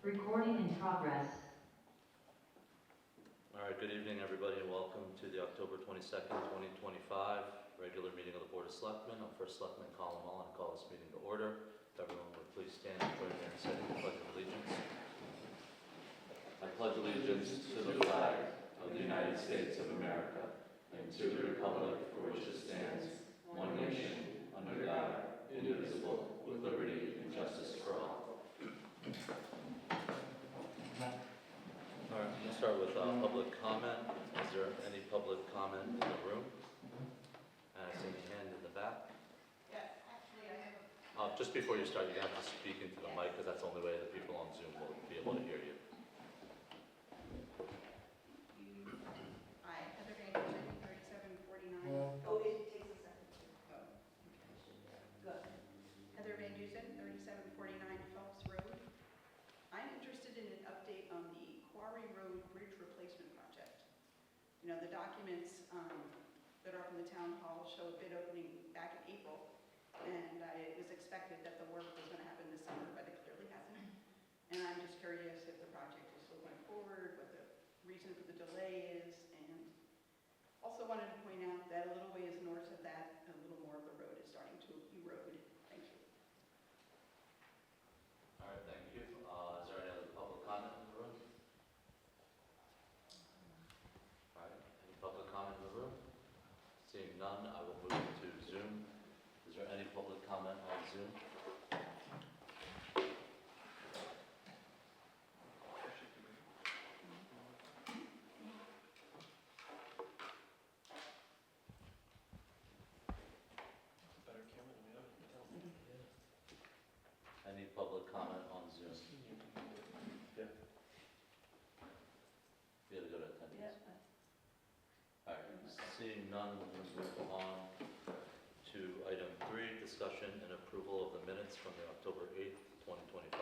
Recording in progress. All right, good evening, everybody, and welcome to the October 22nd, 2025 regular meeting of the Board of Selectmen. I'm First Selectman Colin Mullen. I call this meeting to order. If everyone would please stand and join me in saying the Pledge of Allegiance. I pledge allegiance to the flag of the United States of America and to the republic for which it stands, one nation, under God, indivisible, with liberty and justice for all. All right, I'm going to start with public comment. Is there any public comment in the room? I see a hand in the back. Yes, actually, I have Just before you start, you have to speak into the mic because that's the only way that people on Zoom will be able to hear you. Hi, Heather Van Dusen, 3749. Oh, it takes a second. Oh, Good. Heather Van Dusen, 3749 Phelps Road. I'm interested in an update on the Quarry Road Bridge Replacement Project. You know, the documents that are from the town hall show a bid opening back in April, and it was expected that the work was going to happen this summer, but it clearly hasn't. And I'm just curious if the project is still going forward, what the reason for the delay is, and also wanted to point out that a little ways north of that, a little more of the road is starting to erode. Thank you. All right, thank you. Is there any other public comment in the room? All right, any public comment in the room? Seeing none, I will move to Zoom. Is there any public comment on Zoom? Better camera than we have. Any public comment on Zoom? Yeah. You gotta go to attendance. All right, seeing none, we'll move on to item 3, discussion and approval of the minutes from the October 8th, 2025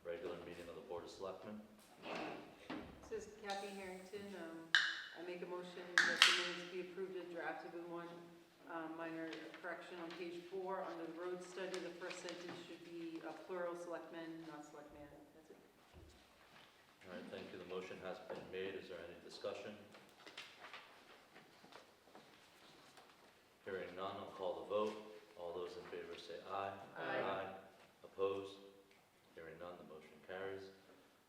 regular meeting of the Board of Selectmen. This is Kathy Harrington. I make a motion that the minutes be approved as drafted with one minor correction on page 4. Under the road study, the first sentence should be plural selectmen, not selectman. That's it. All right, thank you. The motion has been made. Is there any discussion? Hearing none, I'll call the vote. All those in favor say aye. Aye. Opposed? Hearing none, the motion carries.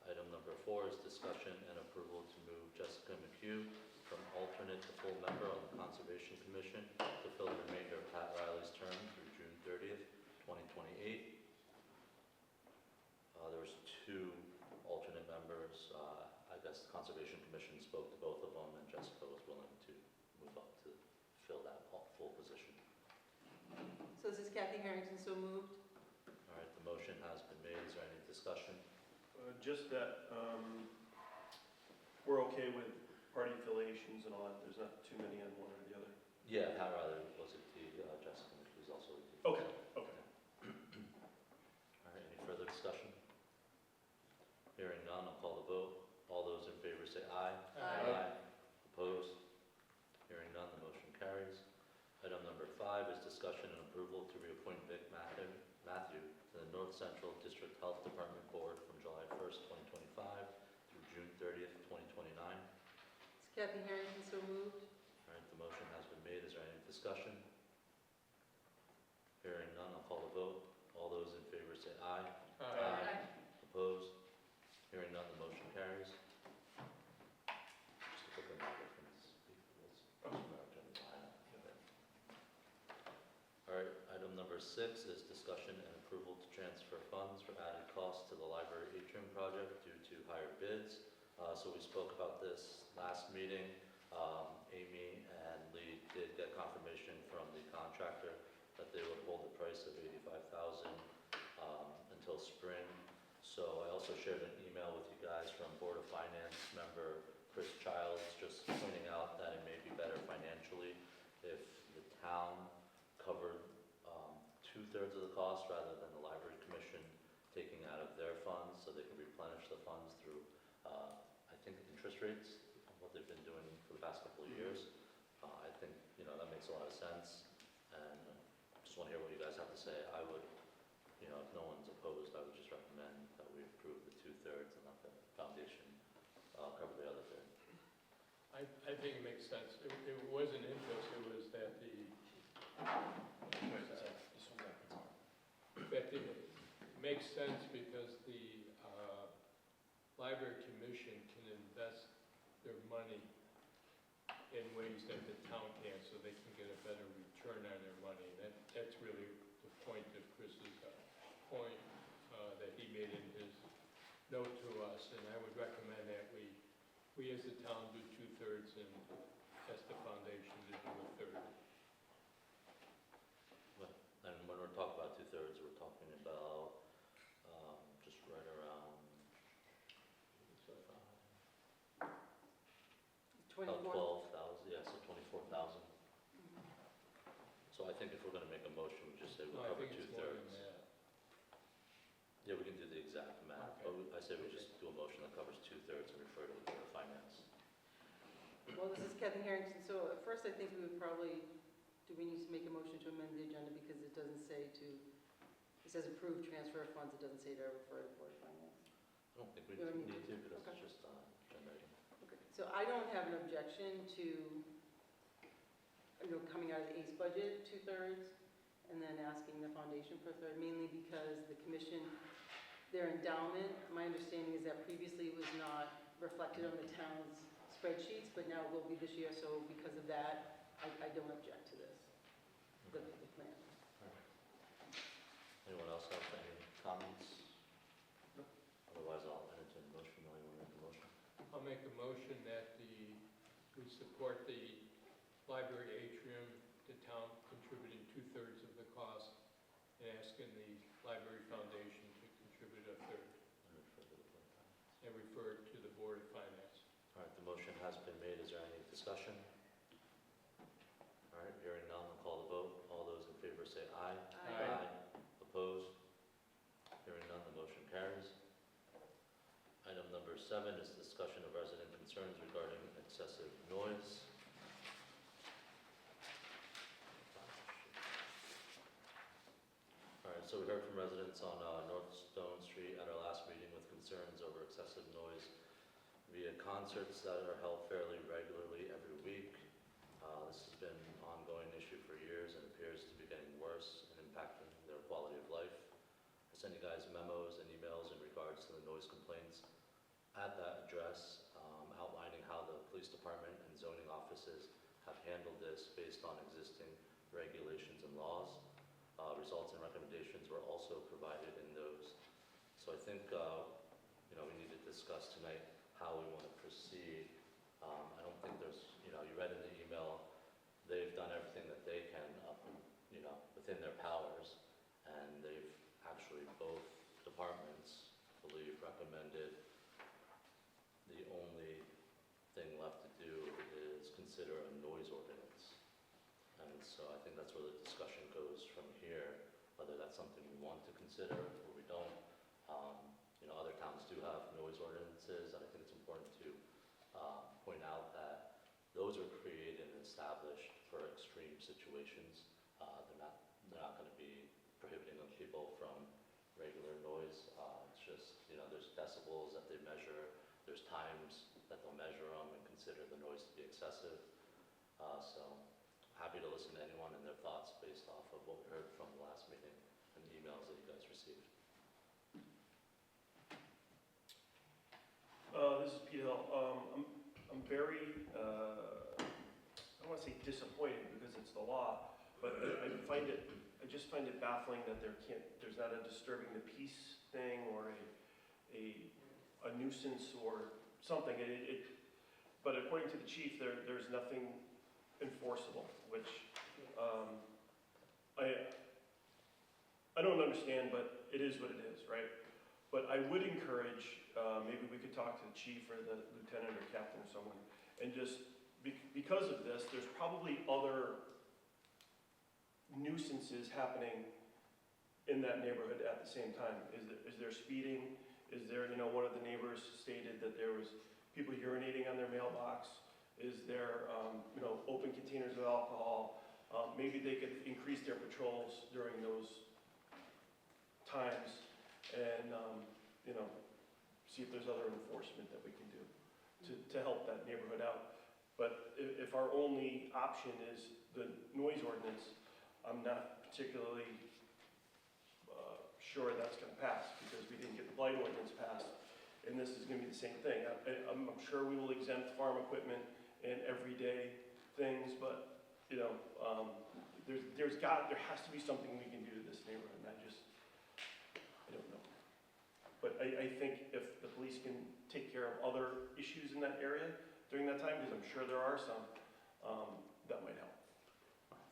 Item number 4 is discussion and approval to move Jessica McHugh from alternate to full member on the Conservation Commission to fill the remainder of Pat Riley's term through June 30th, 2028. There was 2 alternate members. I guess the Conservation Commission spoke to both of them, and Jessica was willing to move up to fill that full position. So this is Kathy Harrington, so moved. All right, the motion has been made. Is there any discussion? Just that we're okay with party affiliations and all that. There's not too many on one or the other. Yeah, Pat Riley was a T. Jessica McHugh was also a T. Okay, okay. All right, any further discussion? Hearing none, I'll call the vote. All those in favor say aye. Aye. Opposed? Hearing none, the motion carries. Item number 5 is discussion and approval to reappoint Vic Matthew to the North Central District Health Department Board from July 1st, 2025 through June 30th, 2029. It's Kathy Harrington, so moved. All right, the motion has been made. Is there any discussion? Hearing none, I'll call the vote. All those in favor say aye. Opposed? Hearing none, the motion carries. Just a quick reminder from this. All right, item number 6 is discussion and approval to transfer funds for added costs to the library atrium project due to higher bids. So we spoke about this last meeting. Amy and Lee did get confirmation from the contractor that they would hold the price of $85,000 until spring. So I also shared an email with you guys from Board of Finance member Chris Childs, just pointing out that it may be better financially if the town covered 2/3 of the cost rather than the Library Commission taking out of their funds, so they can replenish the funds through, I think, interest rates, what they've been doing for the past couple of years. I think, that makes a lot of sense, and just want to hear what you guys have to say. I would, if no one's opposed, I would just recommend that we approve the 2/3 I think it makes sense. It wasn't interest, it was that it makes sense because the library commission can invest their money in ways that the town can't, so they can get a better return on their money. That's really the point of Chris's point that he made in his note to us, and I would recommend that we as the town do 2/3 and ask the foundation to do 1/3. And when we're talking about 2/3, we're talking about just right around 24? 12,000, yeah, so 24,000. So I think if we're gonna make a motion, we just say No, we'll I cover think it's more than 2/3. that. Yeah, we can do the exact math, Okay. but I say we just do a motion that covers 2/3 and refer to the Board of Finance. Well, this is Kathy Harrington, so at first I think we would probably, do we need to make a motion to amend the agenda because it doesn't say to, it says approve transfer of funds, it doesn't say to refer to the Board of Finance. I don't think we We don't need need to to. because Okay. it's just agenda item. Okay, so I don't have an objection to, coming out of the ACE budget, 2/3, and then asking the foundation for 1/3, mainly because the commission, their endowment, my understanding is that previously it was not reflected on the town's spreadsheets, but now it will be this year, so because of that, I don't object to this, the plan. Anyone else have any comments? Otherwise, I'll entertain a motion. Anyone want to make a motion? I'll make a motion that we support the library atrium, the town contributing 2/3 of the cost, and asking the library foundation to contribute 1/3, And refer to the Board of Finance. and refer it to the Board of Finance. All right, the motion has been made. Is there any discussion? All right, hearing none, I'll call the vote. All those in favor say aye. Aye. Opposed? Hearing none, the motion carries. Item number 7 is discussion of resident concerns regarding excessive noise. All right, so we heard from residents on North Stone Street at our last meeting with concerns over excessive noise via concerts that are held fairly regularly every week. This has been an ongoing issue for years and appears to be getting worse and impacting their quality of life. I sent you guys memos and emails in regards to the noise complaints at that address, outlining how the police department and zoning offices have handled this based on existing regulations and laws. Results and recommendations were also provided in those. So I think, we need to discuss tonight how we want to proceed. I don't think there's, you read in the email, they've done everything that they can within their powers. And they've actually, both departments, I believe, recommended the only thing left to do is consider a noise ordinance. And so I think that's where the discussion goes from here, whether that's something we want to consider or we don't. Other towns do have noise ordinances, and I think it's important to point out that those are created and established for extreme situations. They're not going to be prohibiting people from regular noise. It's just, there's decibels that they measure, there's times that they'll measure them and consider the noise to be excessive. So happy to listen to anyone and their thoughts based off of what we heard from the last meeting and the emails that you guys received. This is Pete Hill. I'm very, I don't want to say disappointed because it's the law, but I just find it baffling that there's not a disturbing the peace thing or a nuisance or something. But according to the chief, there's nothing enforceable, which I don't understand, but it is what it is, right? But I would encourage, maybe we could talk to the chief or the lieutenant or captain or someone, and just, because of this, there's probably other nuisances happening in that neighborhood at the same time. Is there speeding? Is there, one of the neighbors stated that there was people urinating on their mailbox? Is there, open containers of alcohol? Maybe they could increase their patrols during those times and, see if there's other enforcement that we can do to help that neighborhood out. But if our only option is the noise ordinance, I'm not particularly sure that's gonna pass, because we didn't get the blight ordinance passed, and this is gonna be the same thing. I'm sure we will exempt farm equipment and everyday things, but, you know, there has to be something we can do to this neighborhood, and I don't know. But I think if the police can take care of other issues in that area during that time, because I'm sure there are some, that might help.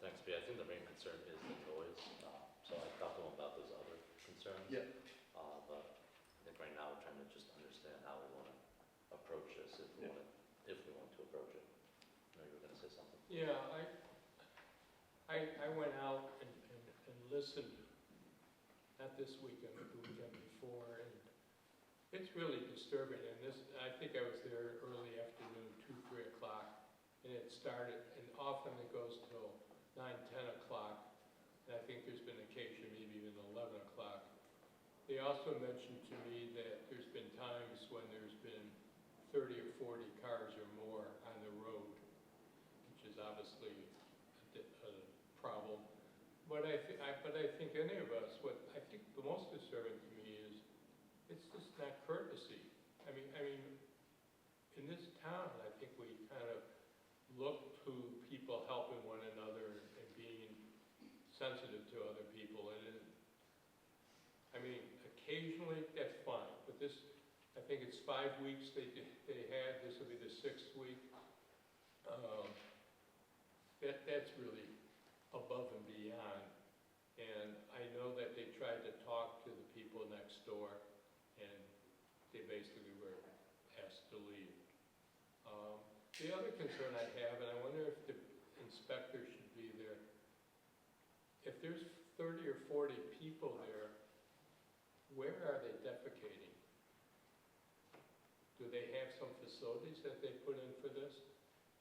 Thanks, B. I think the main concern is the noise, so I talked to him about those other concerns. Yeah. But I think right now we're trying to just understand how we want to approach this, if we Yeah. want to approach it. I know you were going to say something. Yeah, I went out and listened, not this weekend, but the weekend before, and it's really disturbing, and I think I was there early afternoon, 2, 3 o'clock, and it started, and often it goes till 9, 10 o'clock, and I think there's been occasion, maybe even 11 o'clock. They also mentioned to me that there's been times when there's been 30 or 40 cars or more on the road, which is obviously a problem. But I think any of us, I think the most disturbing to me is, it's just not courtesy. I mean, in this town, I think we kind of look to people helping one another and being sensitive to other people. And I mean, occasionally that's fine, but this, I think it's 5 weeks they had. This will be the 6th week. That's really above and beyond. And I know that they tried to talk to the people next door, and they basically were asked to leave. The other concern I have, and I wonder if the inspector should be there, if there's 30 or 40 people there, where are they defecating? Do they have some facilities that they put in for this?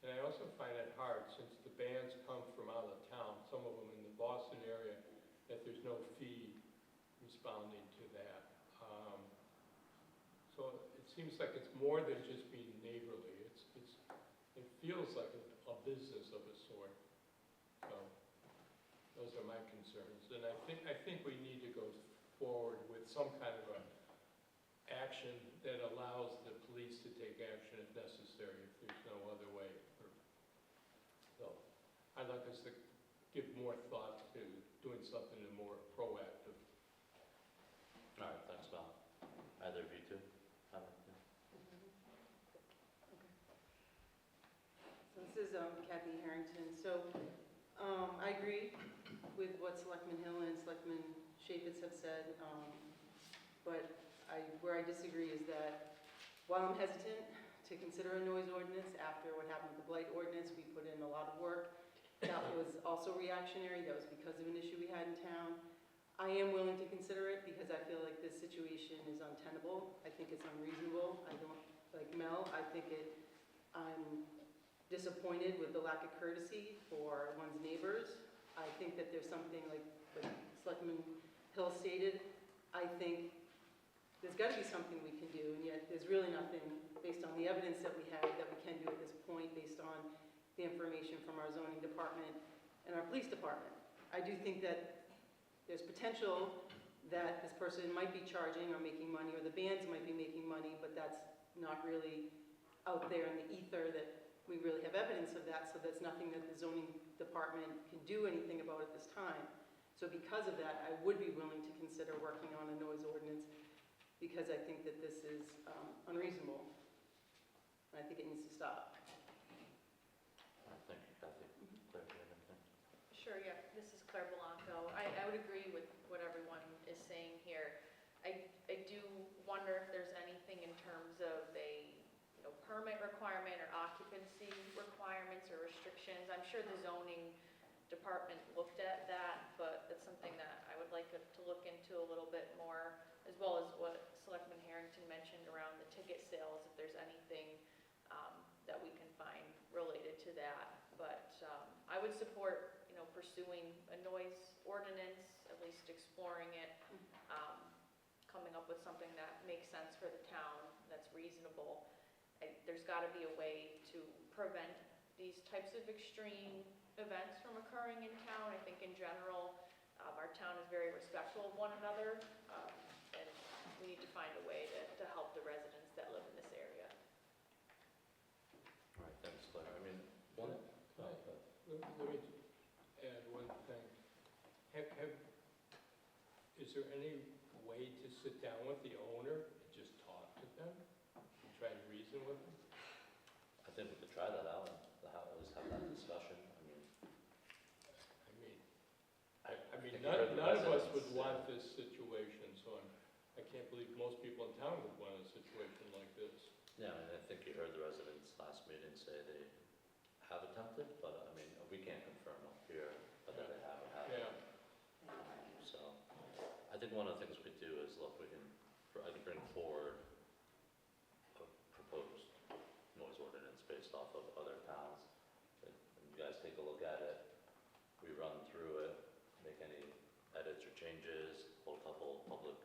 And I also find it hard, since the bands come from out of town, some of them in the Boston area, that there's no fee responding to that. So it seems like it's more than just being neighborly. It feels like a business of a sort. So those are my concerns. And I think we need to go forward with some kind of action that allows the police to take action if necessary, if there's no other way. So I'd like us to give more thought to doing something more proactive. All right, thanks, Val. Either of you two? So this is Kathy Harrington. So I agree with what Selectman Hill and Selectman Chaffetz have said, but where I disagree is that while I'm hesitant to consider a noise ordinance after what happened with the blight ordinance, we put in a lot of work. That was also reactionary. That was because of an issue we had in town. I am willing to consider it because I feel like this situation is untenable. I think it's unreasonable. I don't, like Mel, I'm disappointed with the lack of courtesy for one's neighbors. I think that there's something like Selectman Hill stated. I think there's got to be something we can do, and yet there's really nothing based on the evidence that we have that we can do at this point based on the information from our zoning department and our police department. I do think that there's potential that this person might be charging or making money, or the bands might be making money, but that's not really out there in the ether that we really have evidence of that, so that's nothing that the zoning department can do anything about at this time. So because of that, I would be willing to consider working on a noise ordinance because I think that this is unreasonable. And I think it needs to stop. Thank you, Kathy. Claire, do you have anything? Sure, yeah, this is Claire Blanco. I would agree with what everyone is saying here. I do wonder if there's anything in terms of a permit requirement or occupancy requirements or restrictions. I'm sure the zoning department looked at that, but that's something that I would like to look into a little bit more, as well as what Selectman Harrington mentioned around the ticket sales, if there's anything that we can find related to that. But I would support, pursuing a noise ordinance, at least exploring it, coming up with something that makes sense for the town, that's reasonable. There's got to be a way to prevent these types of extreme events from occurring in town. I think in general, our town is very respectful of one another, and we need to find a way to help the residents that live in this area. All right, thanks, Claire. I mean, one, Let me add one thing. Is there any way to sit down with the owner and just talk to them? And try and reason with them? I think we could try that out and at least have that discussion. I mean, I mean, think you heard the none of us residents, would yeah. want this situation, so I can't believe most people in town would want a situation like this. yeah, I mean, I think you heard the residents last meeting say they have attempted, but I mean, we can't confirm up here whether they have or haven't. Yeah, So, I think one of the things we could do is, look, I can bring forward a proposed noise ordinance based off of other towns. And you guys take a look at it, we run through it, make any edits or changes, hold a couple public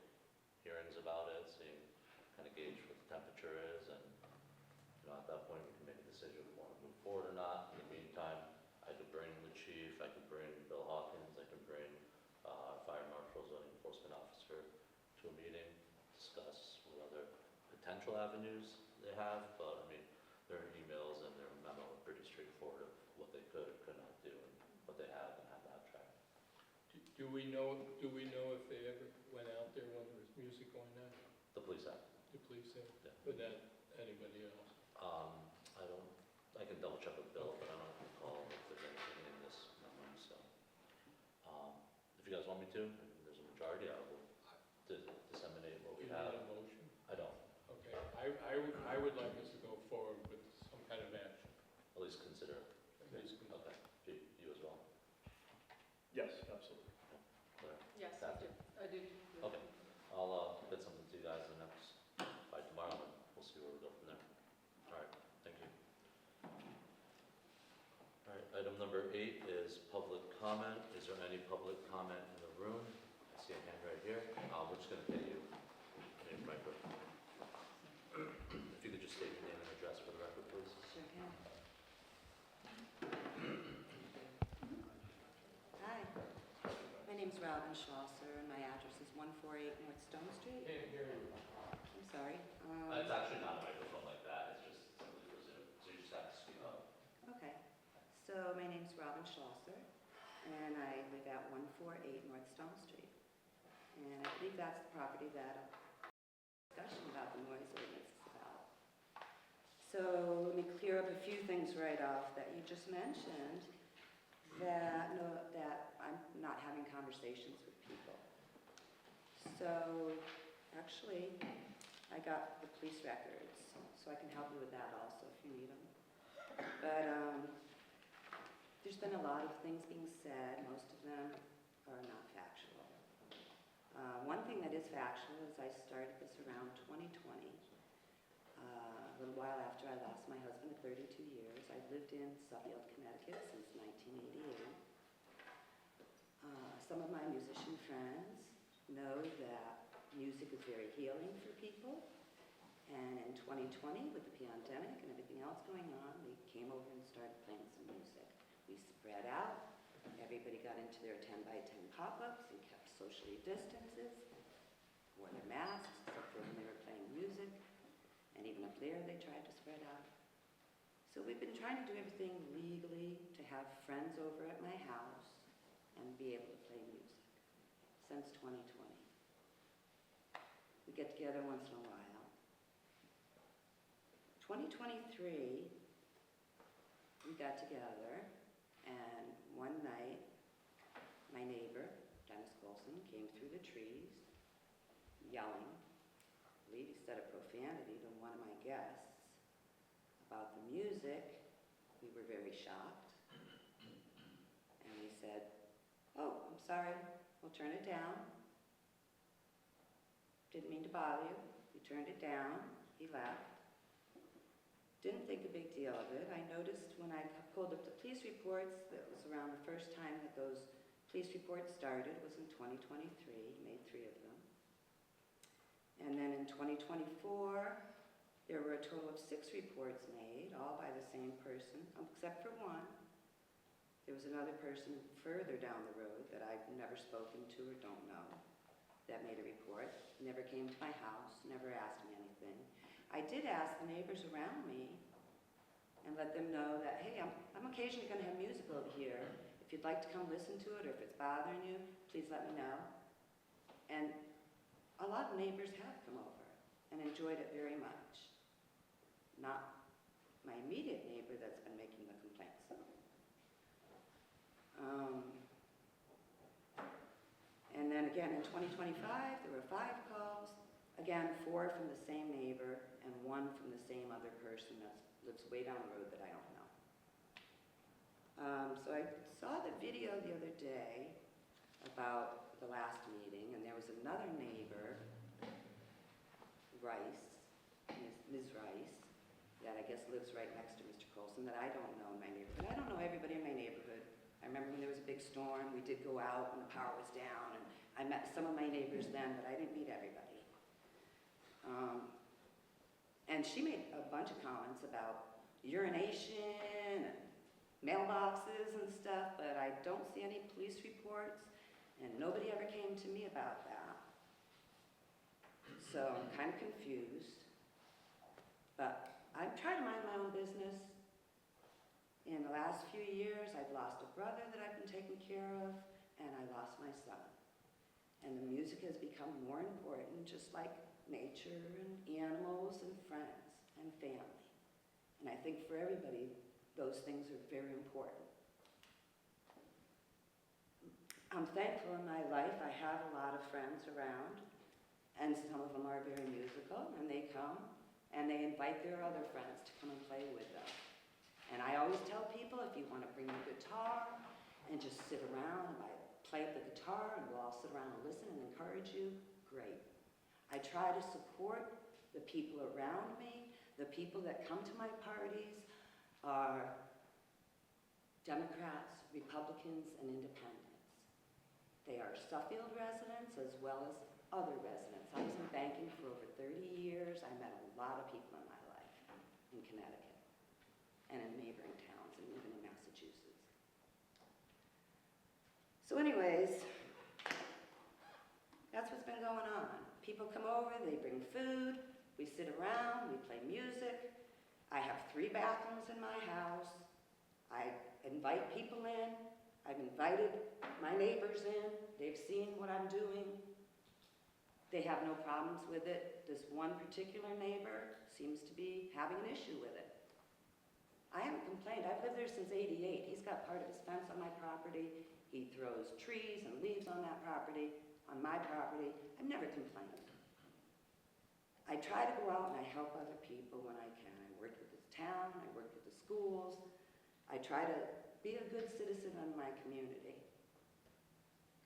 hearings about it, seeing, kind of gauge what the temperature is, and, at that point, we can make a decision if we want to move forward or not. In the meantime, I could bring the chief, I could bring Bill Hawkins, I could bring fire marshal, zoning enforcement officer to a meeting, discuss what other potential avenues they have, but I mean, their emails and their memo are pretty straightforward of what they could or could not do and what they have and have not tried. do we know if they ever went out there when there was music going on? The police have. The police said, Yeah. but not anybody else? I can double check with Bill, but I don't recall if there's anything in this memo, so. If you guys want me to, and there's a majority, I will disseminate what Do we you need have. a motion? I don't, Okay, I would like us to go forward with some kind of action. at least consider, At least con- okay, you as well, Yes, absolutely. Claire? Yes, Kathy? I do. Okay. I'll get something to you guys by tomorrow, and we'll see where we go from there. All right, thank you. All right, item number 8 is public comment. Is there any public comment in the room? I see a hand right here. We're just going to pay you. Name, record. If you could just state your name and address for the record, please. Sure can. Hi, my name's Robin Schlosser, and my address is 148 North Stone Street. Can't hear you. I'm sorry. It's actually not a microphone like that. It's just simply for Zoom, so you just have to speak up. Okay, so my name's Robin Schlosser, and I live at 148 North Stone Street. And I believe that's the property that discussion about the noise ordinance is about. So let me clear up a few things right off that you just mentioned, that I'm not having conversations with people. So actually, I got the police records, so I can help you with that also if you need them. But there's been a lot of things being said. Most of them are not factual. One thing that is factual is I started this around 2020, a little while after I lost my husband of 32 years. I've lived in Suffield, Connecticut since 1988. Some of my musician friends know that music is very healing for people. And in 2020, with the pandemic and everything else going on, we came over and started playing some music. We spread out. Everybody got into their 10 by 10 pop-ups and kept socially distances, wore their masks, except for when they were playing music. And even up there, they tried to spread out. So we've been trying to do everything legally to have friends over at my house and be able to play music since 2020. We get together once in a while. 2023, we got together, and one night, my neighbor, Dennis Colson, came through the trees, yelling. I believe he said a profanity to one of my guests about the music. We were very shocked. And we said, "Oh, I'm sorry, we'll turn it down." Didn't mean to bother you. We turned it down. He left. Didn't think a big deal of it. I noticed when I pulled up the police reports, that was around the first time that those police reports started, was in 2023, made 3 of them. And then in 2024, There were a total of 6 reports made, all by the same person, except for one. There was another person further down the road that I've never spoken to or don't know that made a report. Never came to my house, never asked me anything. I did ask the neighbors around me and let them know that, hey, I'm occasionally going to have music over here. If you'd like to come listen to it, or if it's bothering you, please let me know. And a lot of neighbors have come over and enjoyed it very much. Not my immediate neighbor that's been making the complaints. And then again, in 2025, there were 5 calls. Again, 4 from the same neighbor and 1 from the same other person that lives way down the road that I don't know. So I saw the video the other day about the last meeting, and there was another neighbor, Rice, Ms. Rice, that I guess lives right next to Mr. Colson, that I don't know in my neighborhood. I don't know everybody in my neighborhood. I remember when there was a big storm, we did go out when the power was down, and I met some of my neighbors then, but I didn't meet everybody. And she made a bunch of comments about urination and mailboxes and stuff, but I don't see any police reports, and nobody ever came to me about that. So I'm kind of confused. But I've tried to mind my own business. In the last few years, I've lost a brother that I've been taking care of, and I lost my son. And the music has become more important, just like nature and animals and friends and family. And I think for everybody, those things are very important. I'm thankful in my life I have a lot of friends around, and some of them are very musical, and they come, and they invite their other friends to come and play with them. And I always tell people, if you want to bring a guitar and just sit around, and I play the guitar, and we'll all sit around and listen and encourage you, great. I try to support the people around me. The people that come to my parties are Democrats, Republicans, and Independents. They are Suffield residents as well as other residents. I was in banking for over 30 years. I met a lot of people in my life in Connecticut and in neighboring towns and even in Massachusetts. So anyways, that's what's been going on. People come over, they bring food, we sit around, we play music. I have 3 bathrooms in my house. I invite people in. I've invited my neighbors in. They've seen what I'm doing. They have no problems with it. This one particular neighbor seems to be having an issue with it. I haven't complained. I've lived there since '88. He's got part of his fence on my property. He throws trees and leaves on that property, on my property. I've never complained. I try to go out and I help other people when I can. I work with the town, I work with the schools. I try to be a good citizen in my community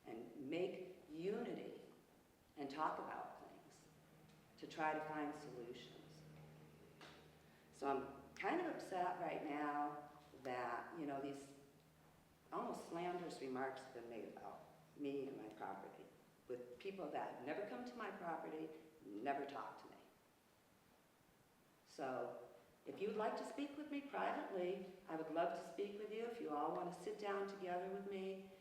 and make unity and talk about things to try to find solutions. So I'm kind of upset right now that, these almost slanderous remarks have been made about me and my property with people that have never come to my property, never talked to me. So if you'd like to speak with me privately, I would love to speak with you. If you all want to sit down together with me,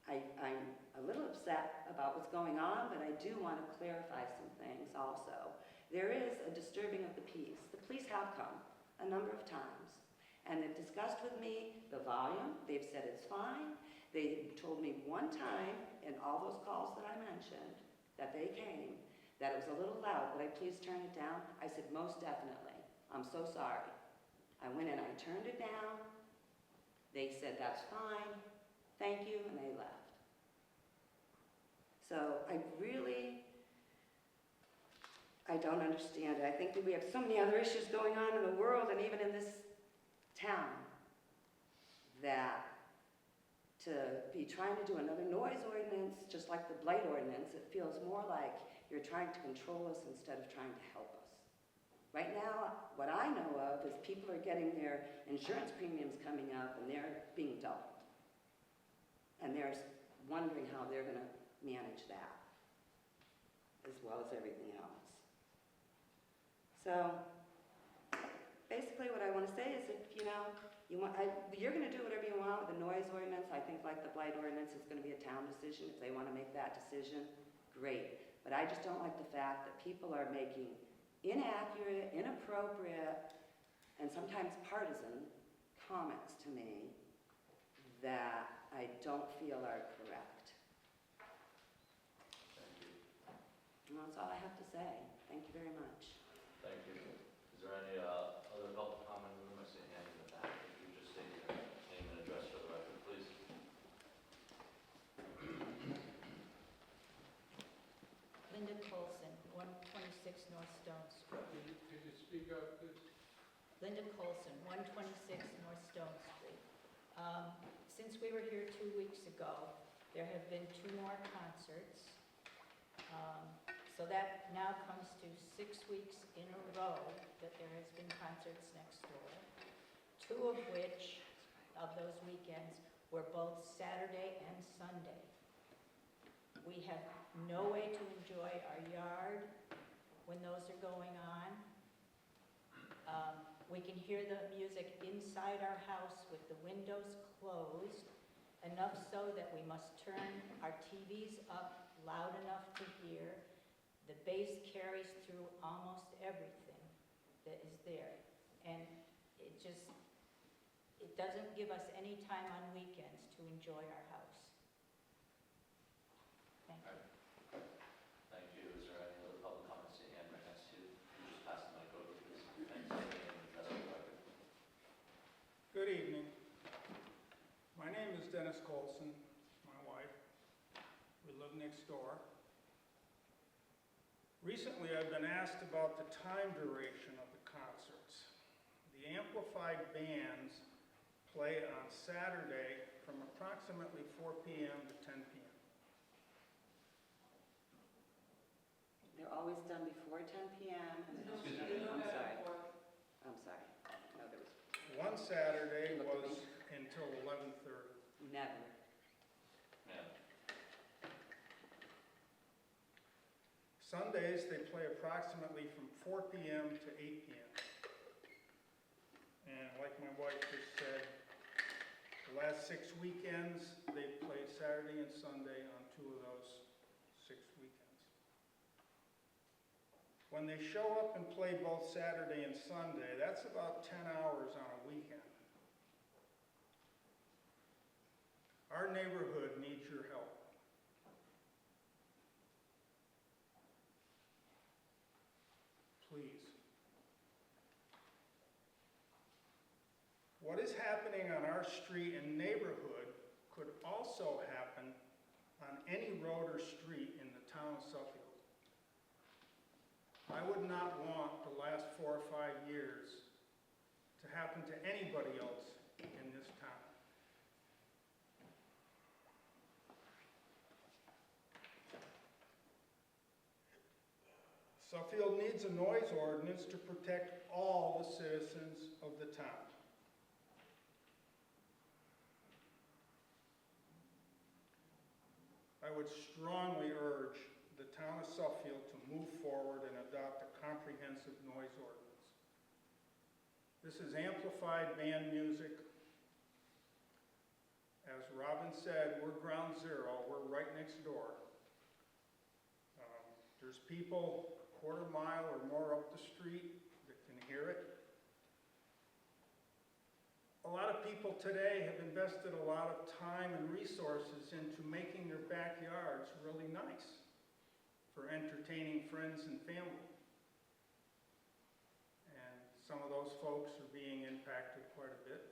I'm a little upset about what's going on, but I do want to clarify some things also. There is a disturbing of the peace. The police have come a number of times, and they've discussed with me the volume. They've said it's fine. They told me one time in all those calls that I mentioned that they came, that it was a little loud. Would I please turn it down? I said, most definitely. I'm so sorry. I went in, I turned it down. They said, that's fine. Thank you, and they left. So I don't understand it. I think that we have so many other issues going on in the world and even in this town that to be trying to do another noise ordinance, just like the blight ordinance, it feels more like you're trying to control us instead of trying to help us. Right now, what I know of is people are getting their insurance premiums coming up and they're being doubled. And they're wondering how they're going to manage that, as well as everything else. So basically what I want to say is if, you're going to do whatever you want with the noise ordinance. I think like the blight ordinance is going to be a town decision. If they want to make that decision, great. But I just don't like the fact that people are making inaccurate, inappropriate, and sometimes partisan comments to me that I don't feel are correct. Thank you. And that's all I have to say. Thank you very much. Thank you. Is there any other public comment in the room? I see a hand in the back. If you just state your name and address for the record, please. Linda Colson, 126 North Stone Street. Could you speak up, please? Linda Colson, 126 North Stone Street. Since we were here 2 weeks ago, there have been 2 more concerts. So that now comes to 6 weeks in a row that there has been concerts next door. 2 of which, of those weekends, were both Saturday and Sunday. We have no way to enjoy our yard when those are going on. We can hear the music inside our house with the windows closed, enough so that we must turn our TVs up loud enough to hear. The bass carries through almost everything that is there. And it doesn't give us any time on weekends to enjoy our house. Thank you. Thank you. Is there any other public comments? See a hand right next to you. Could you just pass the mic over, please? Thank you. Address for the record. Good evening. My name is Dennis Colson, my wife. We live next door. Recently, I've been asked about the time duration of the concerts. The amplified bands play on Saturday from approximately 4 p.m. to 10 p.m. They're always done before 10 p.m. and then I'm sorry. No, there was One Saturday was until 11:30. never. Ma'am. Sundays, they play approximately from 4 p.m. to 8 p.m. And like my wife just said, the last 6 weekends, they've played Saturday and Sunday on 2 of those 6 weekends. When they show up and play both Saturday and Sunday, that's about 10 hours on a weekend. Our neighborhood needs your help. Please. What is happening on our street and neighborhood could also happen on any road or street in the town of Suffield. I would not want the last 4 or 5 years to happen to anybody else in this town. Suffield needs a noise ordinance to protect all the citizens of the town. I would strongly urge the town of Suffield to move forward and adopt a comprehensive noise ordinance. This is amplified band music. As Robin said, we're ground zero. We're right next door. There's people a quarter mile or more up the street that can hear it. A lot of people today have invested a lot of time and resources into making their backyards really nice for entertaining friends and family. And some of those folks are being impacted quite a bit.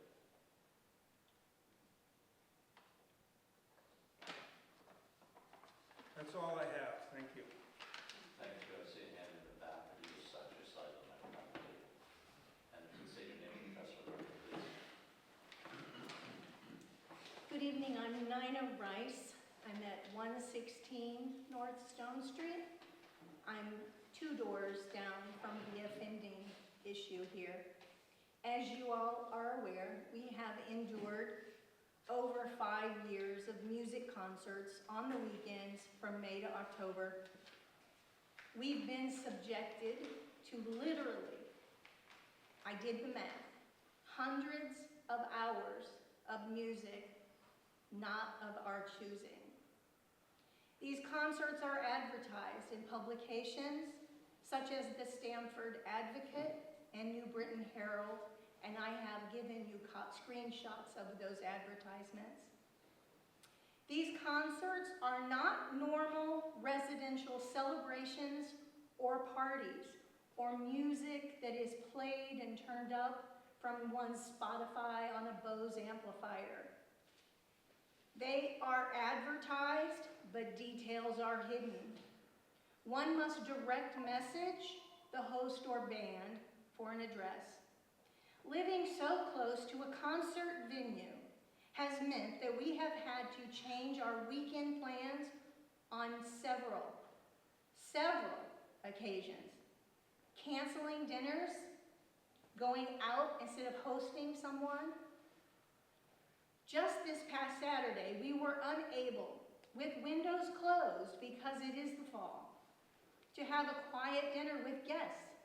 That's all I have. Thank you. Thank you. I see a hand in the back. Could you just start your slide on that one, please? And if you say your name and address for the record, please. Good evening, I'm Nina Rice. I'm at 116 North Stone Street. I'm 2 doors down from the offending issue here. As you all are aware, we have endured over 5 years of music concerts on the weekends from May to October. We've been subjected to literally, I did the math. Hundreds of hours of music, not of our choosing. These concerts are advertised in publications such as the Stamford Advocate and New Britain Herald, and I have given you screenshots of those advertisements. These concerts are not normal residential celebrations or parties or music that is played and turned up from one's Spotify on a Bose amplifier. They are advertised, but details are hidden. One must direct message the host or band for an address. Living so close to a concert venue has meant that we have had to change our weekend plans on several occasions. Canceling dinners, going out instead of hosting someone. Just this past Saturday, we were unable, with windows closed because it is the fall, to have a quiet dinner with guests.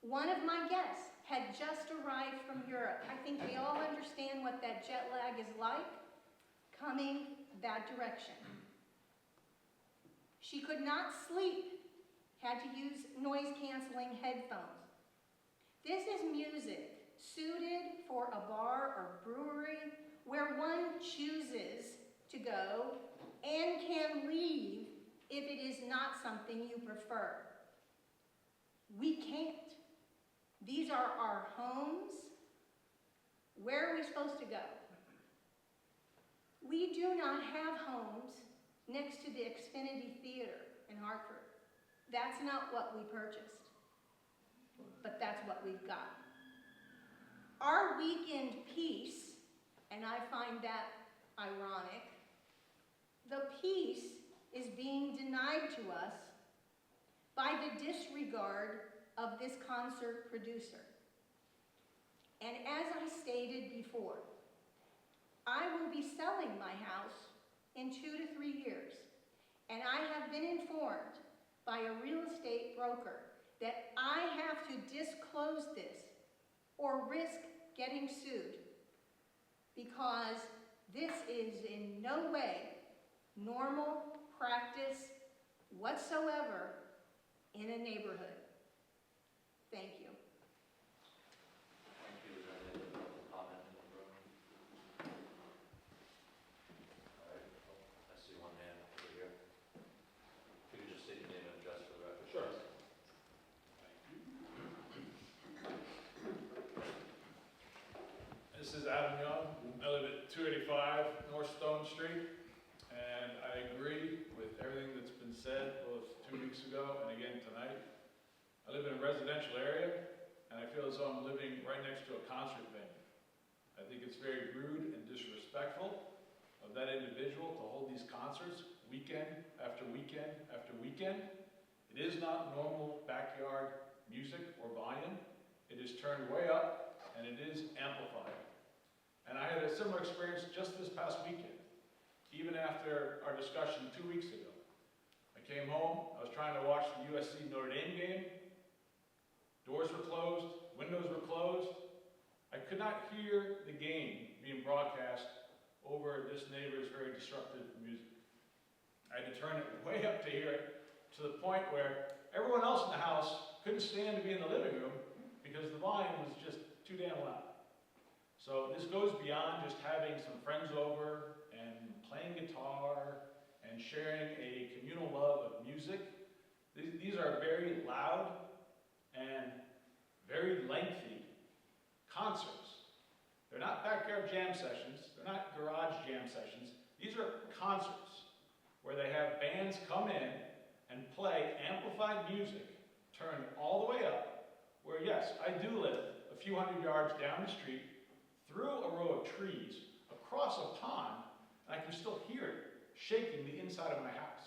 One of my guests had just arrived from Europe. I think we all understand what that jet lag is like, coming that direction. She could not sleep, had to use noise-canceling headphones. This is music suited for a bar or brewery where one chooses to go and can leave if it is not something you prefer. We can't. These are our homes. Where are we supposed to go? We do not have homes next to the Xfinity Theater in Hartford. That's not what we purchased, but that's what we've got. Our weekend peace, and I find that ironic, the peace is being denied to us by the disregard of this concert producer. And as I stated before, I will be selling my house in 2 to 3 years, and I have been informed by a real estate broker that I have to disclose this or risk getting sued, because this is in no way normal practice whatsoever in a neighborhood. Thank you. Thank you. Is there any other public comment in the room? All right, I see one hand over here. If you could just state your name and address for the record. Sure. please. This is Adam Young. I live at 285 North Stone Street, and I agree with everything that's been said both 2 weeks ago and again tonight. I live in a residential area, and I feel as though I'm living right next to a concert venue. I think it's very rude and disrespectful of that individual to hold these concerts weekend after weekend after weekend. It is not normal backyard music or volume. It is turned way up, and it is amplified. And I had a similar experience just this past weekend, even after our discussion 2 weeks ago. I came home, I was trying to watch the USC Notre Dame game. Doors were closed, windows were closed. I could not hear the game being broadcast over this neighbor's very disruptive music. I had to turn it way up to hear it, to the point where everyone else in the house couldn't stand to be in the living room because the volume was just too damn loud. So this goes beyond just having some friends over and playing guitar and sharing a communal love of music. These are very loud and very lengthy concerts. They're not backyard jam sessions. They're not garage jam sessions. These are concerts where they have bands come in and play amplified music, turned all the way up, where yes, I do live a few hundred yards down the street, through a row of trees, across a pond, and I can still hear it shaking the inside of my house.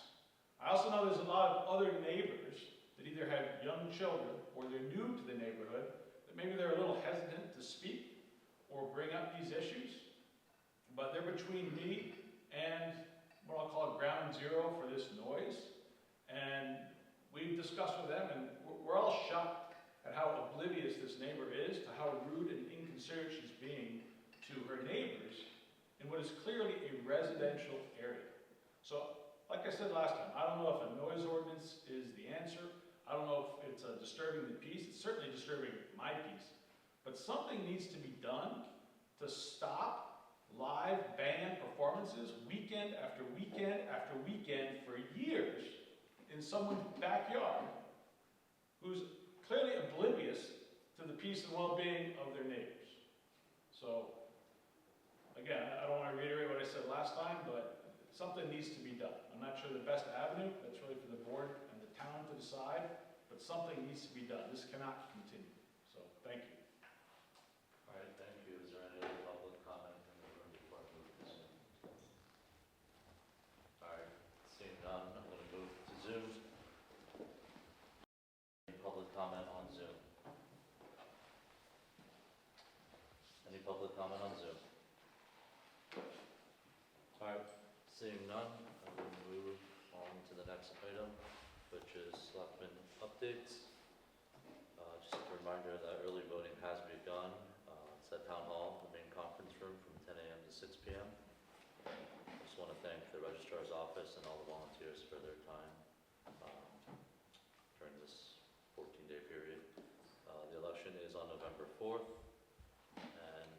I also know there's a lot of other neighbors that either have young children or they're new to the neighborhood, that maybe they're a little hesitant to speak or bring up these issues, but they're between me and what I'll call ground zero for this noise. And we've discussed with them, and we're all shocked at how oblivious this neighbor is to how inconsiderate she's being to her neighbors in what is clearly a residential area. So, like I said last time, I don't know if a noise ordinance is the answer. I don't know if it's disturbing the peace. It's certainly disturbing my peace. But something needs to be done to stop live band performances weekend after weekend after weekend for years in someone's backyard who's clearly oblivious to the peace and well-being of their neighbors. So, again, I don't want to reiterate what I said last time, but something needs to be done. I'm not sure the best avenue, that's really for the board and the town to decide, but something needs to be done. This cannot continue. So, thank you. All right, thank you. Is there any other public comment in the room before I move this? All right, seeing none, I'm going to move to Zoom. Any public comment on Zoom? Any public comment on Zoom? All right, seeing none, I'm going to move on to the next item, which is Selectmen updates. Just a reminder that early voting has begun. It's at Town Hall, the main conference room, from 10 a.m. to 6 p.m. Just want to thank the Registrar's Office and all the volunteers for their time during this 14-day period. The election is on November 4th, and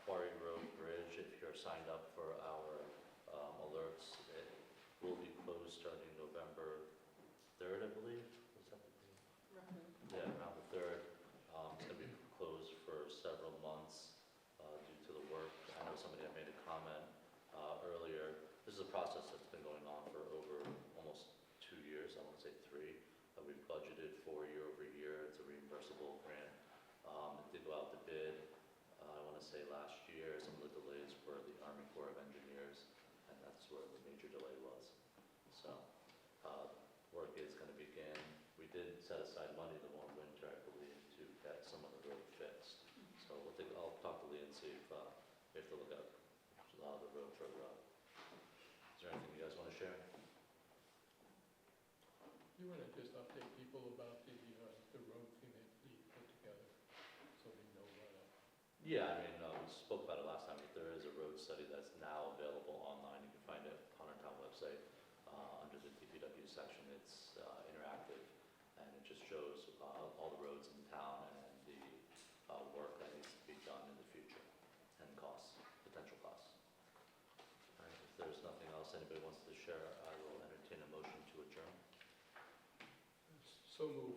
Quarry Road Bridge, if you're signed up for our alerts, it will be closed starting November 3rd, I believe. Was that the date? Yeah, around the 3rd. It's going to be closed for several months due to the work. I know somebody had made a comment earlier. This is a process that's been going on for over almost 2 years, I want to say 3, that we've budgeted for year over year. It's a reimbursable grant. It did go out to bid, I want to say last year. Some of the delays were the Army Corps of Engineers, and that's where the major delay was. So, work is going to begin. We did set aside money the one winter, I believe, to get some of the road fixed. So I'll talk to Lee and see if we have to look at the road further up. Is there anything you guys want to share? You want to just update people about the road thing that Lee put together, so they know what. Yeah, I mean, we spoke about it last time, but there is a road study that's now available online. You can find it on our town website under the DPW section. It's interactive, and it just shows all the roads in town and the work that needs to be done in the future and costs, potential costs. All right, if there's nothing else anybody wants to share, I will entertain a motion to adjourn. So moved.